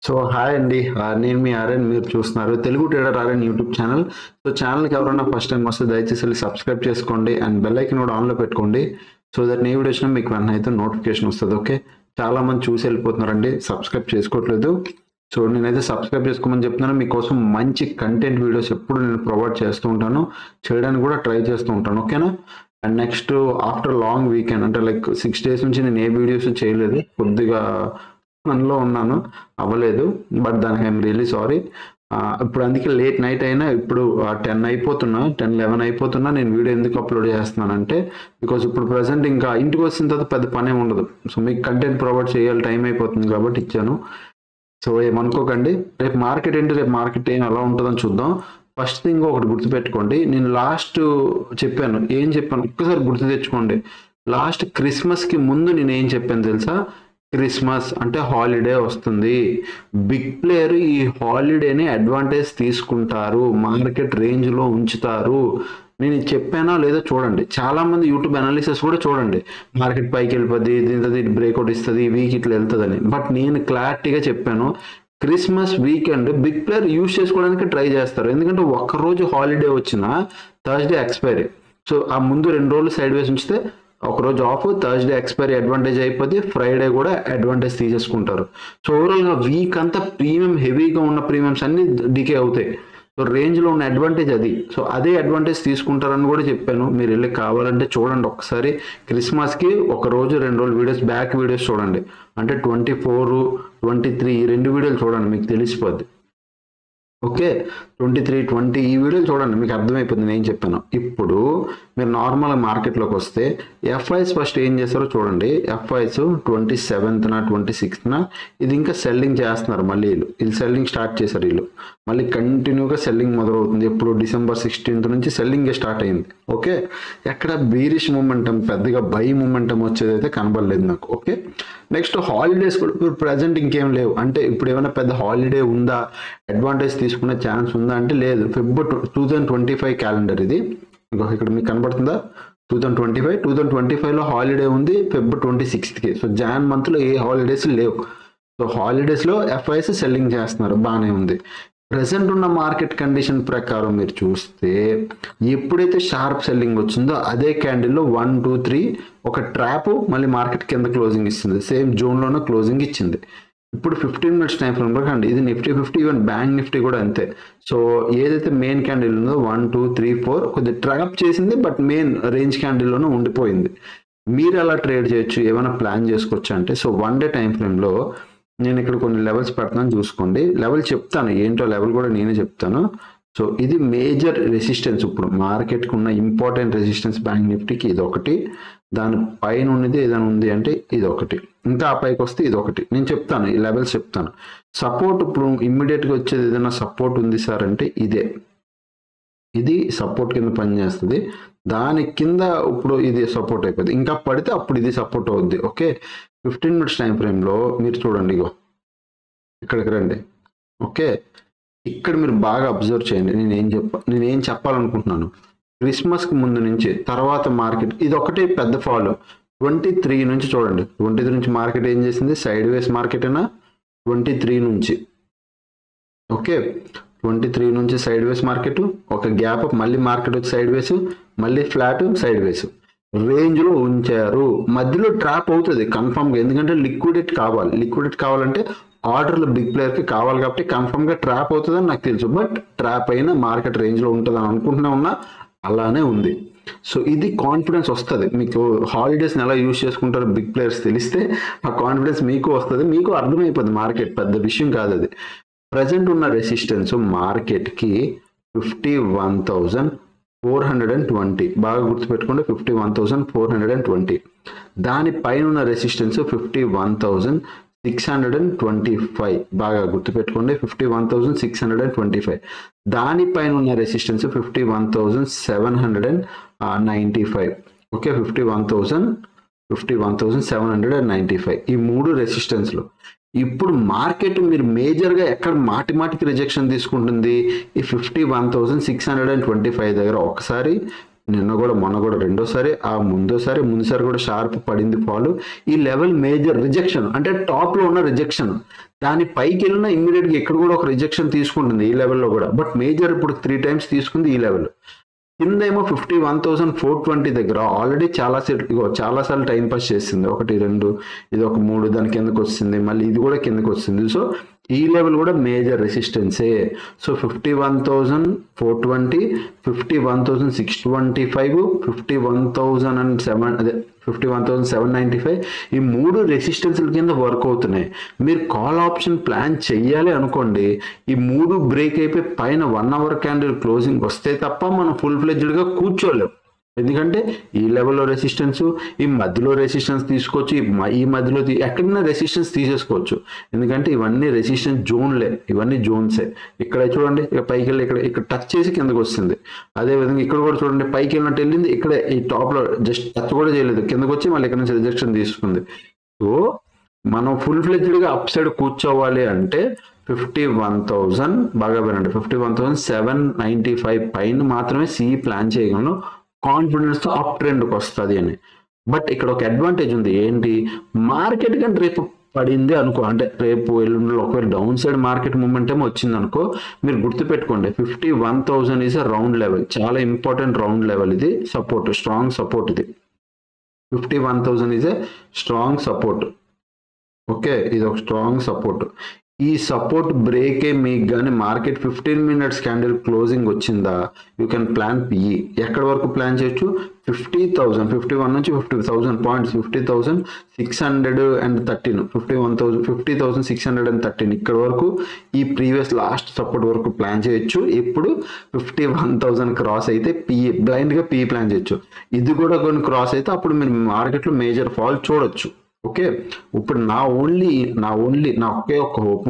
So hi అండి. నేను మీ RN. మీరు చూస్తున్నారు Telugu trader RN YouTube channel. So ఛానల్కి ఎవరైనా ఫస్ట్ టైం వస్తే దయచేసి వెళ్ళి సబ్స్క్రైబ్ చేసుకోండి అండ్ బెల్ ఐకన్ కూడా ఆన్లో పెట్టుకోండి. సో దట్ నీ వీడియో వచ్చినా మీకు వెంటనే అయితే నోటిఫికేషన్ వస్తుంది. ఓకే, చాలా మంది చూసి వెళ్ళిపోతున్నారండి, సబ్స్క్రైబ్ చేసుకోవట్లేదు. సో నేనైతే సబ్స్క్రైబ్ చేసుకోమని చెప్తున్నాను. మీకోసం మంచి కంటెంట్ వీడియోస్ ఎప్పుడు నేను ప్రొవైడ్ చేస్తూ ఉంటాను, చేయడానికి కూడా ట్రై చేస్తూ ఉంటాను. ఓకేనా? And next after long weekend అంటే లైక్ 6 days నుంచి నేను ఏ వీడియోస్ చేయలేదు, కొద్దిగా పనిలో ఉన్నాను, అవ్వలేదు. బట్ దానికి ఐఎమ్ రియలీ సారీ. ఇప్పుడు అందుకే లేట్ నైట్ అయినా ఇప్పుడు 10 అయిపోతున్నా, 10-11 అయిపోతున్నా నేను వీడియో ఎందుకు అప్లోడ్ చేస్తున్నానంటే బికాజ్ ఇప్పుడు ప్రజెంట్ ఇంకా ఇంటికి వచ్చిన తర్వాత పెద్ద పనే ఉండదు. సో మీకు కంటెంట్ ప్రొవైడ్ చేయాలి, టైం అయిపోతుంది కాబట్టి ఇచ్చాను. సో ఏమనుకోకండి. రేపు మార్కెట్ ఏంటి, రేపు మార్కెట్ ఏం ఎలా ఉంటుందని చూద్దాం. ఫస్ట్ థింగ్ ఒకటి గుర్తుపెట్టుకోండి, నేను లాస్ట్ చెప్పాను, ఏం చెప్పాను ఒక్కసారి గుర్తు తెచ్చుకోండి. లాస్ట్ క్రిస్మస్కి ముందు నేను ఏం చెప్పాను తెలుసా? క్రిస్మస్ అంటే హాలిడే వస్తుంది, బిగ్ ప్లేయర్ ఈ హాలిడేని అడ్వాంటేజ్ తీసుకుంటారు, మార్కెట్ రేంజ్లో ఉంచుతారు. నేను చెప్పానా లేదా చూడండి. చాలా మంది యూట్యూబ్ అనాలిసిస్ కూడా చూడండి, మార్కెట్ పైకి వెళ్ళిపోద్ది, దీంతో బ్రేక్అవుట్ ఇస్తుంది, వీక్ ఇట్లా వెళ్తుందని. బట్ నేను క్లారిటీగా చెప్పాను, Christmas weekend big player use చేసుకోవడానికి ట్రై చేస్తారు. ఎందుకంటే ఒక్కరోజు హాలిడే వచ్చిన థర్స్డే ఎక్స్పైరీ. సో ఆ ముందు 2 రోజులు సైడ్ వేస్ ఉంచితే ఒకరోజు ఆఫ్, థర్స్డే ఎక్స్పైరీ అడ్వాంటేజ్ అయిపోద్ది, ఫ్రైడే కూడా అడ్వాంటేజ్ తీసేసుకుంటారు. సో ఓవరాల్గా వీక్ అంతా ప్రీమియం హెవీగా ఉన్న ప్రీమియమ్స్ అన్ని డికే అవుతాయి. సో రేంజ్లో ఉన్న అడ్వాంటేజ్ అది. సో అదే అడ్వాంటేజ్ తీసుకుంటారని కూడా చెప్పాను. మీరు వెళ్ళి కావాలంటే చూడండి ఒకసారి. క్రిస్మస్కి 1 రోజు 2 రోజులు వీడియోస్ బ్యాక్ వీడియోస్ చూడండి, అంటే 24, 23 ఈ 2 వీడియోలు చూడండి, మీకు తెలిసిపోద్ది. ఓకే, 23, 20 ఈ వీడియోలు చూడండి, మీకు అర్థమైపోతుంది నేను చెప్పాను. ఇప్పుడు మీరు నార్మల్ మార్కెట్లోకి వస్తే ఎఫ్ఐస్ ఫస్ట్ ఏం చేస్తారో చూడండి. ఎఫ్ఐస్ 27th, 26th ఇది ఇంకా సెల్లింగ్ చేస్తున్నారు. మళ్ళీ వీళ్ళు సెల్లింగ్ స్టార్ట్ చేశారు. వీళ్ళు మళ్ళీ కంటిన్యూగా సెల్లింగ్ మొదలవుతుంది. ఎప్పుడు December 16th నుంచి సెల్లింగ్ స్టార్ట్ అయింది. ఓకే, ఎక్కడ బీరిష్ మూమెంటం, పెద్దగా బై మూమెంటం వచ్చేది అయితే కనబడలేదు నాకు. ఓకే, నెక్స్ట్ హాలిడేస్ కూడా ఇప్పుడు ప్రజెంట్ ఇంకేం లేవు. అంటే ఇప్పుడు ఏమైనా పెద్ద హాలిడే ఉందా, అడ్వాంటేజ్ తీసుకునే ఛాన్స్ ఉందా అంటే లేదు. February 2025 క్యాలెండర్ ఇది. ఇక్కడ మీకు కనబడుతుందా? 2025లో హాలిడే ఉంది February 26th. సో జాన్ మంత్లో ఏ హాలిడేస్ లేవు. సో హాలిడేస్లో ఎఫ్ఐస్ సెల్లింగ్ చేస్తున్నారు, బాగానే ఉంది. ప్రజెంట్ ఉన్న మార్కెట్ కండిషన్ ప్రకారం మీరు చూస్తే ఎప్పుడైతే షార్ప్ సెల్లింగ్ వచ్చిందో అదే క్యాండిల్లో 1, 2, 3 ఒక ట్రాప్, మళ్ళీ మార్కెట్ కింద క్లోజింగ్ ఇస్తుంది. సేమ్ జోన్లోనే క్లోజింగ్ ఇచ్చింది. ఇప్పుడు 15 minutes టైం ఫ్రేమ్ లో కండి, ఇది నిఫ్టీ 50, ఈవెన్ బ్యాంక్ నిఫ్టీ కూడా అంతే. సో ఏదైతే మెయిన్ క్యాండిల్ ఉందో 1, 2, 3, 4 కొద్దిగా ట్రాప్ చేసింది, బట్ మెయిన్ రేంజ్ క్యాండిల్లోనే ఉండిపోయింది. మీరు ఎలా ట్రేడ్ చేయొచ్చు, ఏమైనా ప్లాన్ చేసుకోవచ్చు అంటే, సో 1 day టైం ఫ్రేమ్లో నేను ఇక్కడ కొన్ని లెవెల్స్ పెడతాను, చూసుకోండి. లెవెల్ చెప్తాను, ఏంటో లెవెల్ కూడా నేనే చెప్తాను. సో ఇది మేజర్ రెసిస్టెన్స్, ఇప్పుడు మార్కెట్కి ఉన్న ఇంపార్టెంట్ రెసిస్టెన్స్ బ్యాంక్ నిఫ్టీకి ఇది ఒకటి, దాని పైన ఉన్నది ఏదైనా ఉంది అంటే ఇది ఒకటి, ఇంకా ఆ పైకి వస్తే ఇది ఒకటి. నేను చెప్తాను, ఈ లెవెల్స్ చెప్తాను. సపోర్ట్ ఇప్పుడు ఇమ్మీడియట్గా వచ్చేది ఏదైనా సపోర్ట్ ఉంది సార్ అంటే ఇదే, ఇది సపోర్ట్ కింద పనిచేస్తుంది. దాని కింద ఇప్పుడు ఇది సపోర్ట్ అయిపోతుంది, ఇంకా పడితే అప్పుడు ఇది సపోర్ట్ అవుద్ది. ఓకే, 15 minutes టైం ఫ్రేమ్లో మీరు చూడండి, ఇగో ఇక్కడికి రండి. ఓకే, ఇక్కడ మీరు బాగా అబ్జర్వ్ చేయండి. నేనేం చెప్పాలనుకుంటున్నాను. క్రిస్మస్కి ముందు నుంచి తర్వాత మార్కెట్ ఇది ఒకటే పెద్ద ఫాలో. 23 నుంచి చూడండి, 23 నుంచి మార్కెట్ ఏం చేసింది, సైడ్ వేస్ మార్కెట్ అయినా 23 నుంచి. ఓకే, 23 నుంచి సైడ్ వేస్ మార్కెట్, ఒక గ్యాప్ అప్, మళ్ళీ మార్కెట్ వచ్చి సైడ్ వేస్, మళ్ళీ ఫ్లాట్, సైడ్ వేస్ రేంజ్లో ఉంచారు. మధ్యలో ట్రాప్ అవుతుంది కన్ఫామ్గా, ఎందుకంటే లిక్విడేట్ కావాలంటే ఆర్డర్లు బిగ్ ప్లేయర్కి కావాలి కాబట్టి కన్ఫర్మ్గా ట్రాప్ అవుతుందని నాకు తెలుసు. బట్ ట్రాప్ అయినా మార్కెట్ రేంజ్లో ఉంటుందని అనుకుంటూనే ఉన్నా, అలానే ఉంది. సో ఇది కాన్ఫిడెన్స్ వస్తుంది మీకు. హాలిడేస్ని ఎలా యూజ్ చేసుకుంటారో బిగ్ ప్లేయర్స్ తెలిస్తే ఆ కాన్ఫిడెన్స్ మీకు వస్తుంది, మీకు అర్థమైపోతుంది. మార్కెట్ పెద్ద విషయం కాదు అది. ప్రజెంట్ ఉన్న రెసిస్టెన్స్ మార్కెట్కి 51,420, బాగా గుర్తుపెట్టుకోండి, 51,420. దానిపైన ఉన్న రెసిస్టెన్స్ 51,625, బాగా గుర్తుపెట్టుకోండి, 51,625. దానిపైన ఉన్న రెసిస్టెన్స్ 51,795. ఓకే, 51,795 ఈ 3 రెసిస్టెన్స్లు. ఇప్పుడు మార్కెట్ మీరు మేజర్గా ఎక్కడ మాటికి రిజెక్షన్ తీసుకుంటుంది, ఈ 51,625 దగ్గర. ఒకసారి నిన్న కూడా మొన్న కూడా రెండోసారి, ఆ ముందుసారి కూడా షార్ప్ పడింది ఫాల్. ఈ లెవెల్ మేజర్ రిజెక్షన్, అంటే టాప్ లో ఉన్న రిజెక్షన్. దాని పైకి వెళ్ళినా ఇమ్మీడియట్గా ఇక్కడ కూడా ఒక రిజెక్షన్ తీసుకుంటుంది ఈ లెవెల్లో కూడా. బట్ మేజర్ ఇప్పుడు 3 times తీసుకుంది ఈ లెవెల్. కిందేమో 51,420 దగ్గర ఆల్రెడీ చాలాసార్లు టైం పాస్ చేసింది. 1 2 ఇది ఒక 3 దాని కిందకు వస్తుంది, మళ్ళీ ఇది కూడా కిందకు వస్తుంది. సో ఈ లెవెల్ కూడా మేజర్ రెసిస్టెన్సే. సో 51,420, 51,625, 51,007 అదే 51,795 ఈ 3 రెసిస్టెన్స్ల కింద వర్క్ అవుతున్నాయి. మీరు కాల్ ఆప్షన్ ప్లాన్ చెయ్యాలి అనుకోండి, ఈ 3 బ్రేక్ అయిపోయి పైన 1 hour క్యాండిల్ క్లోజింగ్ వస్తే తప్ప మనం ఫుల్ ఫ్లెడ్జ్డ్గా కూర్చోలేము. ఎందుకంటే ఈ లెవెల్లో రెసిస్టెన్స్, ఈ మధ్యలో రెసిస్టెన్స్ తీసుకోవచ్చు, ఈ మధ్యలో ఎక్కడైనా రెసిస్టెన్స్ తీసేసుకోవచ్చు. ఎందుకంటే ఇవన్నీ రెసిస్టెన్స్ జోన్లే, ఇవన్నీ జోన్సే. ఇక్కడ చూడండి, ఇక పైకి వెళ్ళి ఇక్కడ టచ్ చేసి కిందకు వస్తుంది. అదేవిధంగా ఇక్కడ కూడా చూడండి, పైకి వెళ్ళినట్టు వెళ్ళింది, ఇక్కడ ఈ టాప్లో జస్ట్ టచ్ కూడా చేయలేదు, కిందకు వచ్చి మళ్ళీ ఇక్కడ నుంచి రిజెక్షన్ తీసుకుంది. సో మనం ఫుల్ ఫ్లెడ్జ్డ్గా అప్ సైడ్ కూర్చోవాలి అంటే 51,000 బాగా వినండి, 51,795 పైన మాత్రమే సిఈ ప్లాన్ చేయగలను, కాన్ఫిడెన్స్తో అప్ ట్రెండ్కి వస్తుంది అని. బట్ ఇక్కడ ఒక అడ్వాంటేజ్ ఉంది, ఏంటి? మార్కెట్ కంటే రేపు పడింది అనుకో, అంటే రేపు ఎల్లుండిలో ఒకవేళ డౌన్ సైడ్ మార్కెట్ మూమెంట్ ఏమో వచ్చింది అనుకో, మీరు గుర్తుపెట్టుకోండి 51,000 ఈజ్ అ రౌండ్ లెవెల్, చాలా ఇంపార్టెంట్ రౌండ్ లెవెల్. ఇది సపోర్ట్, స్ట్రాంగ్ సపోర్ట్. ఇది 51,000 is a strong support. Okay, ఇది ఒక స్ట్రాంగ్ సపోర్ట్. ఈ సపోర్ట్ బ్రేకే మీకు కానీ మార్కెట్ 15 minutes క్యాండిల్ క్లోజింగ్ వచ్చిందా, యూ కెన్ ప్లాన్ పిఈ. ఎక్కడి వరకు ప్లాన్ చేయొచ్చు? 50,000, 51 నుంచి 50,000 పాయింట్స్, 50,613, 50,613 ఇక్కడ వరకు ఈ ప్రీవియస్ లాస్ట్ సపోర్ట్ వరకు ప్లాన్ చేయొచ్చు. ఇప్పుడు 51,000 క్రాస్ అయితే పిఈ, బ్లైండ్గా పిఈ ప్లాన్ చేయొచ్చు. ఇది కూడా కొన్ని క్రాస్ అయితే అప్పుడు మీరు మార్కెట్లో మేజర్ ఫాల్ చూడొచ్చు. ఓకే, ఇప్పుడు నా ఒకే ఒక్క హోప్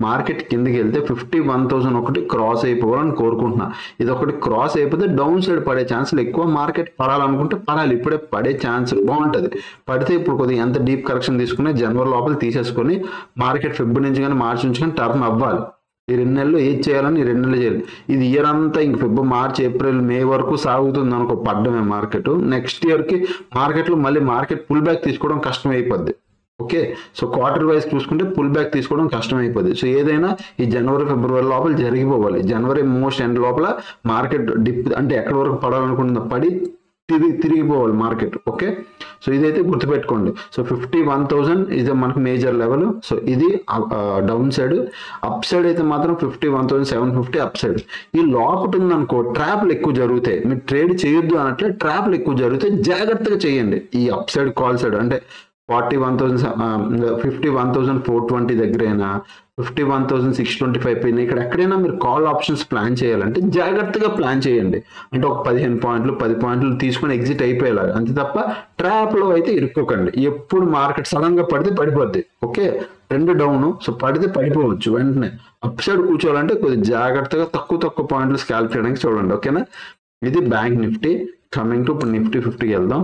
మార్కెట్ కిందకి వెళ్తే 51,000 ఒకటి క్రాస్ అయిపోవాలని కోరుకుంటున్నా. ఇది ఒకటి క్రాస్ అయిపోతే డౌన్ సైడ్ పడే ఛాన్సులు ఎక్కువ. మార్కెట్ పడాలనుకుంటే పడాలి, ఇప్పుడే పడే ఛాన్స్ బాగుంటుంది. పడితే ఇప్పుడు కొద్దిగా ఎంత డీప్ కరెక్షన్ తీసుకుని జనవరి లోపల తీసేసుకొని మార్కెట్ ఫిబ్రవరి నుంచి కానీ మార్చి నుంచి కానీ టర్న్ అవ్వాలి. ఈ 2 నెలలు ఏది చేయాలని, ఈ 2 నెలలు చేయాలి. ఇది ఇయర్ అంతా ఇంక ఫిబ్రవరి, మార్చ్, ఏప్రిల్, మే వరకు సాగుతుంది అనుకో పడ్డమే మార్కెట్. నెక్స్ట్ ఇయర్కి మార్కెట్లో మళ్ళీ మార్కెట్ పుల్ బ్యాక్ తీసుకోవడం కష్టం అయిపోద్ది. ఓకే, సో క్వార్టర్ వైజ్ చూసుకుంటే పుల్ బ్యాక్ తీసుకోవడం కష్టం అయిపోద్ది. సో ఏదైనా ఈ జనవరి ఫిబ్రవరి లోపల జరిగిపోవాలి. జనవరి మోస్ట్ ఎండ్ లోపల మార్కెట్ డిప్ అంటే ఎక్కడి వరకు పడాలనుకుంటుందో పడి తిరిగిపోవాలి మార్కెట్. ఓకే, సో ఇదైతే గుర్తుపెట్టుకోండి. సో 51,000 ఇది మనకు మేజర్ లెవెల్. సో ఇది డౌన్ సైడ్. అప్ సైడ్ అయితే మాత్రం 51,750 అప్ సైడ్. ఈ లోపట ఉందనుకో ట్రాప్లు ఎక్కువ జరుగుతాయి. మీరు ట్రేడ్ చేయొద్దు అన్నట్లే ట్రాప్లు ఎక్కువ జరుగుతాయి, జాగ్రత్తగా చేయండి. ఈ అప్ సైడ్ కాల్ సైడ్ అంటే 51,420 దగ్గరైనా 51,625 పైన ఇక్కడ ఎక్కడైనా మీరు కాల్ ఆప్షన్స్ ప్లాన్ చేయాలంటే జాగ్రత్తగా ప్లాన్ చేయండి. అంటే ఒక 15 పాయింట్లు 10 పాయింట్లు తీసుకొని ఎగ్జిట్ అయిపోయేలాగా, అంతే తప్ప ట్రాప్లో అయితే ఇరుక్కోకండి. ఎప్పుడు మార్కెట్ సడన్ గా పడితే పడిపోద్ది. ఓకే, ట్రెండ్ డౌన్, సో పడితే పడిపోవచ్చు వెంటనే. అప్ సైడ్ కూర్చోవాలంటే కొద్దిగా జాగ్రత్తగా తక్కువ పాయింట్లు స్కాల్ప్ చేయడానికి చూడండి. ఓకేనా, ఇది బ్యాంక్ నిఫ్టీ. కమింగ్ టు ఇప్పుడు నిఫ్టీ 50కి వెళ్దాం.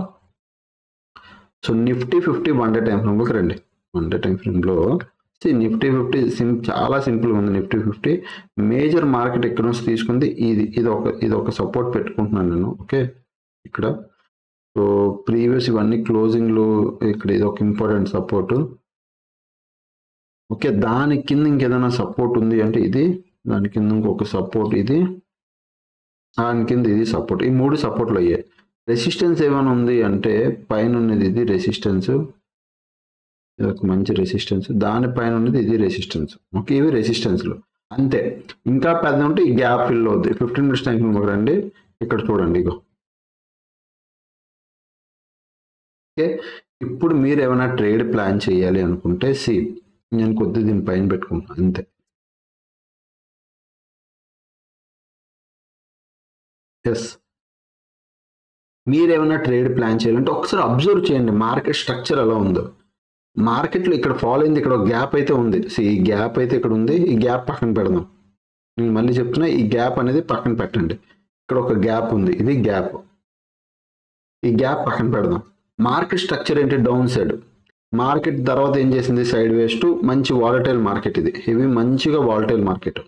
సో నిఫ్టీ 50 1 డే టైం ఫ్రేమ్లోకి రండి. 1 డే టైం ఫ్రేమ్లో నిఫ్టీ 50 చాలా సింపుల్గా ఉంది. నిఫ్టీ 50 మేజర్ మార్కెట్ ఎక్కడ నుంచి తీసుకుంది, ఇది ఒక సపోర్ట్ పెట్టుకుంటున్నాను నేను. ఓకే, ఇక్కడ సో ప్రీవియస్ ఇవన్నీ క్లోజింగ్లు, ఇక్కడ ఇది ఒక ఇంపార్టెంట్ సపోర్ట్. ఓకే, దాని కింద ఇంకేదైనా సపోర్ట్ ఉంది అంటే ఇది, దాని కింద ఇంకొక సపోర్ట్, ఇది దాని కింద ఇది సపోర్ట్. ఈ 3 సపోర్ట్లు అయ్యాయి. రెసిస్టెన్స్ ఏమైనా ఉంది అంటే పైన ఉన్నది ఇది రెసిస్టెన్స్, ఇది ఒక మంచి రెసిస్టెన్స్, దానిపైన ఉన్నది ఇది రెసిస్టెన్స్. ఓకే, ఇవి రెసిస్టెన్స్లు అంతే. ఇంకా పెద్ద ఉంటే ఈ గ్యాప్ ఫిల్ అవుద్ది. 15 minutes టైం రండి, ఇక్కడ చూడండి ఇగో. ఓకే, ఇప్పుడు మీరు ఏమైనా ట్రేడ్ ప్లాన్ చేయాలి అనుకుంటే నేను కొద్దిగా దీని పైన పెట్టుకుంటాను అంతే. ఎస్, మీరేమైనా ట్రేడ్ ప్లాన్ చేయాలంటే ఒకసారి అబ్జర్వ్ చేయండి మార్కెట్ స్ట్రక్చర్ ఎలా ఉందో. మార్కెట్లో ఇక్కడ ఫాలో అయింది, ఇక్కడ ఒక గ్యాప్ అయితే ఉంది. ఈ గ్యాప్ అయితే ఇక్కడ ఉంది, ఈ గ్యాప్ పక్కన పెడదాం. నేను మళ్ళీ చెప్తున్నా, ఈ గ్యాప్ అనేది పక్కన పెట్టండి. ఇక్కడ ఒక గ్యాప్ ఉంది, ఇది గ్యాప్, ఈ గ్యాప్ పక్కన పెడదాం. మార్కెట్ స్ట్రక్చర్ ఏంటి? Down side. మార్కెట్ తర్వాత ఏం చేసింది? సైడ్ వేస్ టు మంచి వాలటైల్ మార్కెట్. ఇది హెవీ మంచిగా వాలటైల్ మార్కెట్.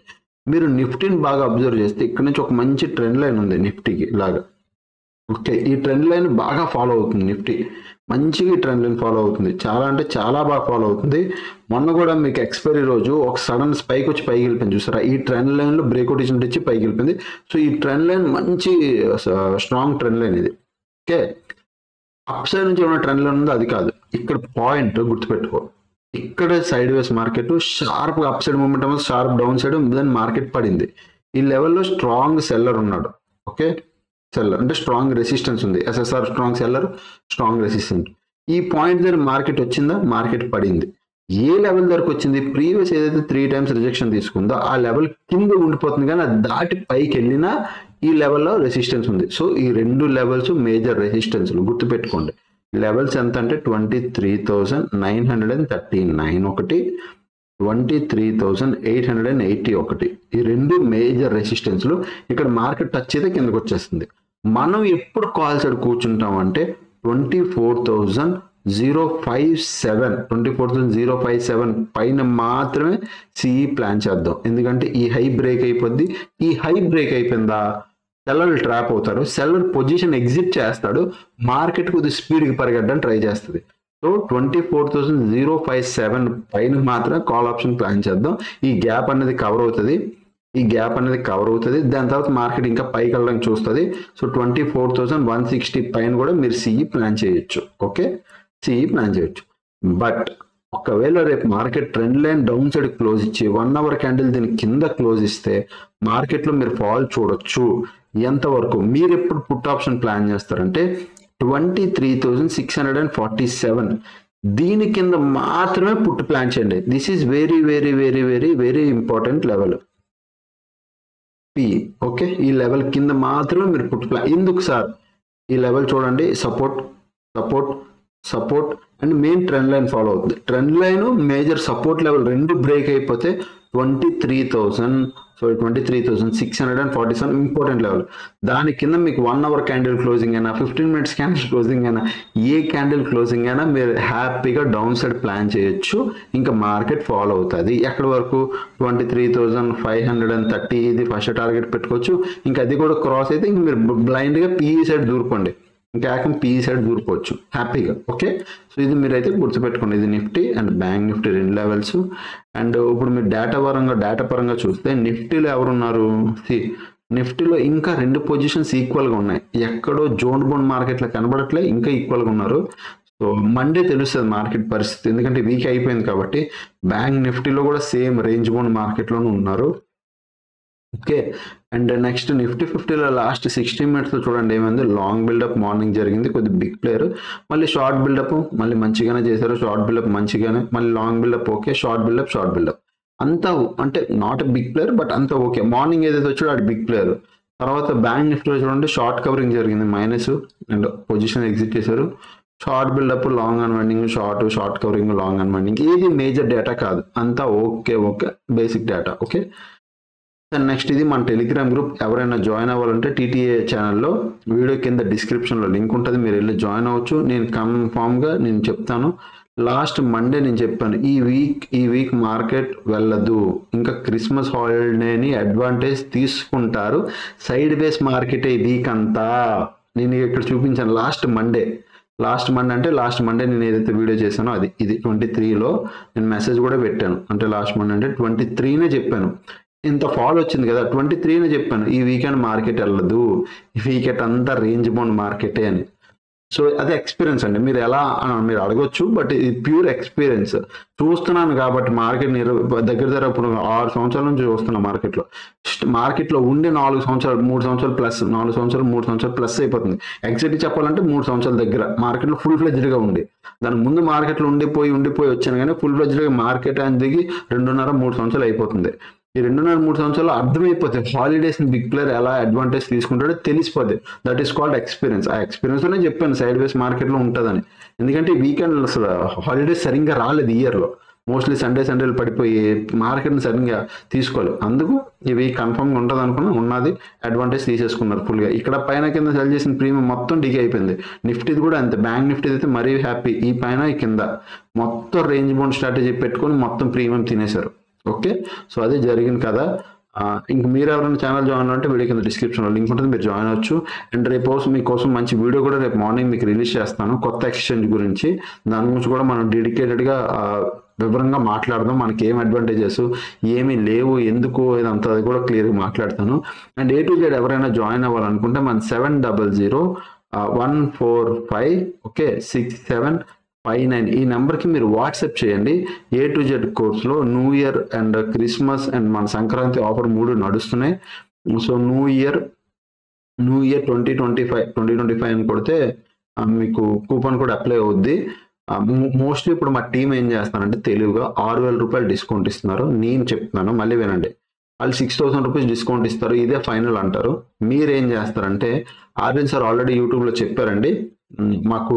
మీరు నిఫ్టీని బాగా అబ్జర్వ్ చేస్తే ఇక్కడ నుంచి ఒక మంచి ట్రెండ్ లైన్ ఉంది నిఫ్టీకి లాగా. ఓకే, ఈ ట్రెండ్ లైన్ బాగా ఫాలో అవుతుంది నిఫ్టీ, మంచిగా ఈ ట్రెండ్ లైన్ ఫాలో అవుతుంది, చాలా అంటే చాలా బాగా ఫాలో అవుతుంది. మొన్న కూడా మీకు ఎక్స్పైరీ రోజు ఒక సడన్ స్పైక్ వచ్చి పైకి వెళ్ళిపోయింది చూసారా, ఈ ట్రెండ్ లైన్ లో బ్రేక్అవుట్ ఇచ్చి పైకి వెళ్ళిపోయింది. సో ఈ ట్రెండ్ లైన్ మంచి స్ట్రాంగ్ ట్రెండ్ లైన్ ఇది. ఓకే, అప్ సైడ్ నుంచి ఉన్న ట్రెండ్ లైన్ ఉంది అది కాదు, ఇక్కడ పాయింట్ గుర్తుపెట్టుకో, ఇక్కడ sideways market sharp upside movement అనేది sharp downside then market పడింది. ఈ లెవెల్లో స్ట్రాంగ్ సెల్లర్ ఉన్నాడు. ఓకే, సెల్లర్ అంటే స్ట్రాంగ్ రెసిస్టెన్స్ ఉంది, SSR strong seller, strong resistance. ఈ పాయింట్ దగ్గర మార్కెట్ వచ్చిందా, మార్కెట్ పడింది. ఏ లెవెల్ దగ్గరకు వచ్చింది, ప్రీవియస్ ఏదైతే 3 times రిజెక్షన్ తీసుకుందో ఆ లెవెల్ కింద ఉండిపోతుంది, కానీ అది దాటి పైకి వెళ్ళినా ఈ లెవెల్లో రెసిస్టెన్స్ ఉంది. సో ఈ రెండు లెవెల్స్ మేజర్ రెసిస్టెన్స్లు గుర్తుపెట్టుకోండి. లెవెల్స్ ఎంత అంటే 23,939 ఒకటి, 23,880 ఒకటి, ఈ రెండు మేజర్ రెసిస్టెన్స్లు. ఇక్కడ మార్కెట్ టచ్ అయితే కిందకు వచ్చేస్తుంది. మనం ఎప్పుడు కాల్ సైడ్ కూర్చుంటాం అంటే 24,057 పైన మాత్రమే సిఈ ప్లాన్ చేద్దాం. ఎందుకంటే ఈ హై బ్రేక్ అయిపోద్ది, ఈ హై బ్రేక్ అయిపోయిందా సెల్లర్ ట్రాప్ అవుతారు, సెల్లర్ పొజిషన్ ఎగ్జిట్ చేస్తాడు, మార్కెట్ కొద్దిగా స్పీడ్కి పరిగెట్టడానికి ట్రై చేస్తుంది. సో 24,057 పైన మాత్రం కాల్ ఆప్షన్ ప్లాన్ చేద్దాం. ఈ గ్యాప్ అనేది కవర్ అవుతుంది, దాని తర్వాత మార్కెట్ ఇంకా పైకి వెళ్ళడానికి చూస్తుంది. సో 24,160 పైన కూడా మీరు సిఈ ప్లాన్ చేయొచ్చు. ఓకే, సిఈ ప్లాన్ చేయొచ్చు. బట్ ఒకవేళ రేపు market trend line down side close ఇచ్చి 1 hour క్యాండిల్ దీని కింద క్లోజ్ ఇస్తే మార్కెట్లో మీరు ఫాల్ చూడొచ్చు. ఎంతవరకు మీరు ఎప్పుడు పుట్ ఆప్షన్ ప్లాన్ చేస్తారంటే 23,647 దీని కింద మాత్రమే పుట్ ప్లాన్ చేయండి. This is very very very very very important level P. Okay, ఈ లెవెల్ కింద మాత్రమే మీరు పుట్ ప్లాన్. ఎందుకు సార్, ఈ లెవెల్ చూడండి, support support support and main trend line follow అవుతుంది. Trend line major support level రెండు బ్రేక్ అయిపోతే 23,647 ఇంపార్టెంట్ లెవెల్. దాని కింద మీకు 1 hour క్యాండిల్ క్లోజింగ్ అయినా 15 minutes క్యాండిల్ క్లోజింగ్ అయినా ఏ క్యాండిల్ క్లోజింగ్ అయినా మీరు హ్యాపీగా డౌన్ సైడ్ ప్లాన్ చేయొచ్చు. ఇంకా మార్కెట్ ఫాలో అవుతుంది. ఎక్కడి వరకు 23,530 ఇది ఫస్ట్ టార్గెట్ పెట్టుకోవచ్చు. ఇంకా అది కూడా క్రాస్ అయితే ఇంక మీరు బ్లైండ్గా పిఈ సైడ్ దూరుకోండి, ఇంకా పిఈ సైడ్ దూరిపోవచ్చు హ్యాపీగా. ఓకే, సో ఇది మీరైతే గుర్తుపెట్టుకోండి. ఇది నిఫ్టీ అండ్ బ్యాంక్ నిఫ్టీ రెండు లెవెల్స్. అండ్ ఇప్పుడు మీరు డేటా పరంగా చూస్తే నిఫ్టీలో ఎవరున్నారు, నిఫ్టీలో ఇంకా 2 పొజిషన్స్ ఈక్వల్గా ఉన్నాయి. ఎక్కడో జోన్ బౌండ్ మార్కెట్లో కనబడట్లే, ఇంకా ఈక్వల్గా ఉన్నారు. సో మండే తెలుస్తుంది మార్కెట్ పరిస్థితి, ఎందుకంటే వీక్ అయిపోయింది కాబట్టి. బ్యాంక్ నిఫ్టీలో కూడా సేమ్ రేంజ్ బౌండ్ మార్కెట్లోనే ఉన్నారు. ఓకే, అండ్ నెక్స్ట్ నిఫ్టీ 50లో లాస్ట్ 60 minutes చూడండి ఏమైంది. లాంగ్ బిల్డప్ మార్నింగ్ జరిగింది, కొద్ది బిగ్ ప్లేయర్, మళ్ళీ షార్ట్ బిల్డప్ మళ్ళీ మంచిగానే చేశారు, షార్ట్ బిల్డప్ మంచిగానే, మళ్ళీ long buildup okay, short buildup అంతా అంటే not a big player but అంతా ఓకే. మార్నింగ్ ఏదైతే వచ్చాడో అది బిగ్ ప్లేయర్. తర్వాత బ్యాంక్ నిఫ్టీలో చూడండి షార్ట్ కవరింగ్ జరిగింది మైనస్, అండ్ పొజిషన్ ఎగ్జిట్ చేశారు. Short buildup long unwinding, short covering long unwinding, ఏది మేజర్ డేటా కాదు, అంతా okay basic data. Okay, next ఇది మన టెలిగ్రామ్ గ్రూప్. ఎవరైనా జాయిన్ అవ్వాలంటే టీటీఏ ఛానల్లో వీడియో కింద డిస్క్రిప్షన్లో లింక్ ఉంటుంది, మీరు వెళ్ళి జాయిన్ అవ్వచ్చు. నేను కన్ఫామ్గా చెప్తాను. లాస్ట్ మండే నేను చెప్పాను ఈ వీక్ మార్కెట్ వెళ్ళదు, ఇంకా క్రిస్మస్ హాలిడేని అడ్వాంటేజ్ తీసుకుంటారు, సైడ్ బేస్ మార్కెటే ఈ వీక్ అంతా. నేను ఇక్కడ చూపించాను లాస్ట్ మండే అంటే లాస్ట్ మండే నేను ఏదైతే వీడియో చేశానో ఇది 23లో నేను మెసేజ్ కూడా పెట్టాను. అంటే లాస్ట్ మండే అంటే 23నే చెప్పాను. ఇంత ఫాల్ వచ్చింది కదా, 23నే చెప్పాను ఈ వీకెండ్ మార్కెట్ వెళ్ళదు, ఈ వీకెండ్ అంతా రేంజ్ బౌండ్ మార్కెటే అని. సో అదే ఎక్స్పీరియన్స్ అండి, మీరు ఎలా మీరు అడగొచ్చు, బట్ ఇది ప్యూర్ ఎక్స్పీరియన్స్. చూస్తున్నాను కాబట్టి మార్కెట్ దగ్గర ఇప్పుడు 6 సంవత్సరాల నుంచి చూస్తున్నాను. మార్కెట్లో ఉండి 4 సంవత్సరాలు 3 సంవత్సరాలు ప్లస్, 4 సంవత్సరాలు 3 సంవత్సరాలు ప్లస్ అయిపోతుంది. ఎగ్జాక్ట్గా చెప్పాలంటే 3 సంవత్సరాల దగ్గర మార్కెట్లో ఫుల్ ఫ్లెడ్జ్డ్గా ఉండి, దాని ముందు మార్కెట్లో ఉండిపోయి వచ్చాను, కానీ ఫుల్ ఫ్లెడ్జ్డ్గా మార్కెట్ అని దిగి 2.5-3 సంవత్సరాలు అయిపోతుంది. ఈ 2.5-3 సంవత్సరాలు అర్థమైపోతుంది హాలిడేస్ బిగ్ ప్లేయర్ ఎలా అడ్వాంటేజ్ తీసుకుంటాడో తెలిసిపోద్ది. That is called experience. ఆ ఎక్స్పీరియన్స్లోనే చెప్పాను సైడ్ వేస్ మార్కెట్లో ఉంటుందని. ఎందుకంటే వీకెండ్ అసలు హాలిడేస్ సరిగ్గా రాలేదు ఇయర్లో, మోస్ట్లీ సండేలు పడిపోయి మార్కెట్ని సరిగ్గా తీసుకోలేదు. అందుకు ఈ వీక్ కన్ఫర్మ్గా ఉంటుంది అనుకున్నా, ఉన్నది అడ్వాంటేజ్ తీసేసుకున్నారు ఫుల్గా. ఇక్కడ పైన కింద సెల్ చేసిన ప్రీమియం మొత్తం డిగే అయిపోయింది. నిఫ్టీది కూడా అంతే, బ్యాంక్ నిఫ్టీది అయితే మరీ హ్యాపీ, ఈ పైన ఈ కింద మొత్తం రేంజ్ బౌండ్ స్ట్రాటజీ పెట్టుకొని మొత్తం ప్రీమియం తినేశారు. ఓకే, సో అదే జరిగింది కదా. ఇంక మీరు ఎవరైనా ఛానల్ జాయిన్ అంటే వీడియో కింద డిస్క్రిప్షన్లో లింక్ ఉంటుంది, మీరు జాయిన్ అవ్వచ్చు. అండ్ రేపు మీకోసం మంచి వీడియో కూడా రేపు మార్నింగ్ మీకు రిలీజ్ చేస్తాను కొత్త ఎక్స్చేంజ్ గురించి. దాని గురించి కూడా మనం డెడికేటెడ్గా వివరంగా మాట్లాడదాం. మనకి ఏం అడ్వాంటేజెస్ ఏమీ లేవు, ఎందుకు ఇదంతా అది కూడా క్లియర్గా మాట్లాడతాను. అండ్ A to Z ఎవరైనా జాయిన్ అవ్వాలనుకుంటే మన 700-145 ఓకే 6759 ఈ నెంబర్కి మీరు వాట్సాప్ చేయండి. A to Z కోర్స్లో new year and Christmas and మన సంక్రాంతి ఆఫర్ 3 నడుస్తున్నాయి. సో న్యూ ఇయర్ 2025 అని కొడితే మీకు కూపన్ కూడా అప్లై అవుద్ది. మోస్ట్లీ ఇప్పుడు మా టీం ఏం చేస్తారంటే తెలివిగా 6,000 రూపాయలు డిస్కౌంట్ ఇస్తున్నారు. నేను చెప్తున్నాను, మళ్ళీ వినండి. వాళ్ళు 6,000 రూపీస్ డిస్కౌంట్ ఇస్తారు, ఇదే ఫైనల్ అంటారు. మీరు ఏం చేస్తారంటే ఆర్యన్ సార్ ఆల్రెడీ యూట్యూబ్లో చెప్పారండి, మాకు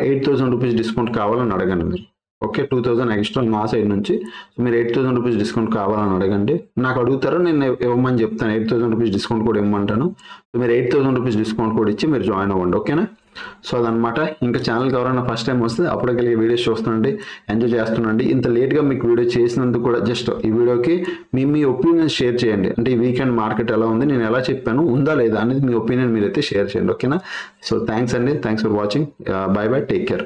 8,000 రూపీస్ డిస్కౌంట్ కావాలని అడగండి మీరు. ఓకే 2,000 ఎక్స్ట్రా మా సైడ్ నుంచి. సో మీరు 8,000 రూపీస్ డిస్కౌంట్ కావాలని అడగండి, నాకు అడుగుతారు, నేను ఇవ్వమని చెప్తాను. 8,000 రూపీస్ డిస్కౌంట్ కూడా ఇవ్వమంటాను. సో మీరు 8,000 రూపీస్ డిస్కౌంట్ కూడా ఇచ్చి మీరు జాయిన్ అవ్వండి. ఓకేనా? సో అదనమాట. ఇంకా ఛానల్కి ఎవరైనా ఫస్ట్ టైం వస్తే అప్పటికెళ్ళి వీడియోస్ చూస్తుండండి, ఎంజాయ్ చేస్తుండండి. ఇంత లేట్గా మీకు వీడియో చేసినందుకు కూడా జస్ట్ ఈ వీడియోకి మీ ఒపీనియన్ షేర్ చేయండి. అంటే ఈ వీకెండ్ మార్కెట్ ఎలా ఉంది, నేను ఎలా చెప్పాను, ఉందా లేదా అనేది మీ ఒపీనియన్ మీరైతే షేర్ చేయండి. ఓకేనా? సో థ్యాంక్స్ అండి, thanks for watching. By by, take care.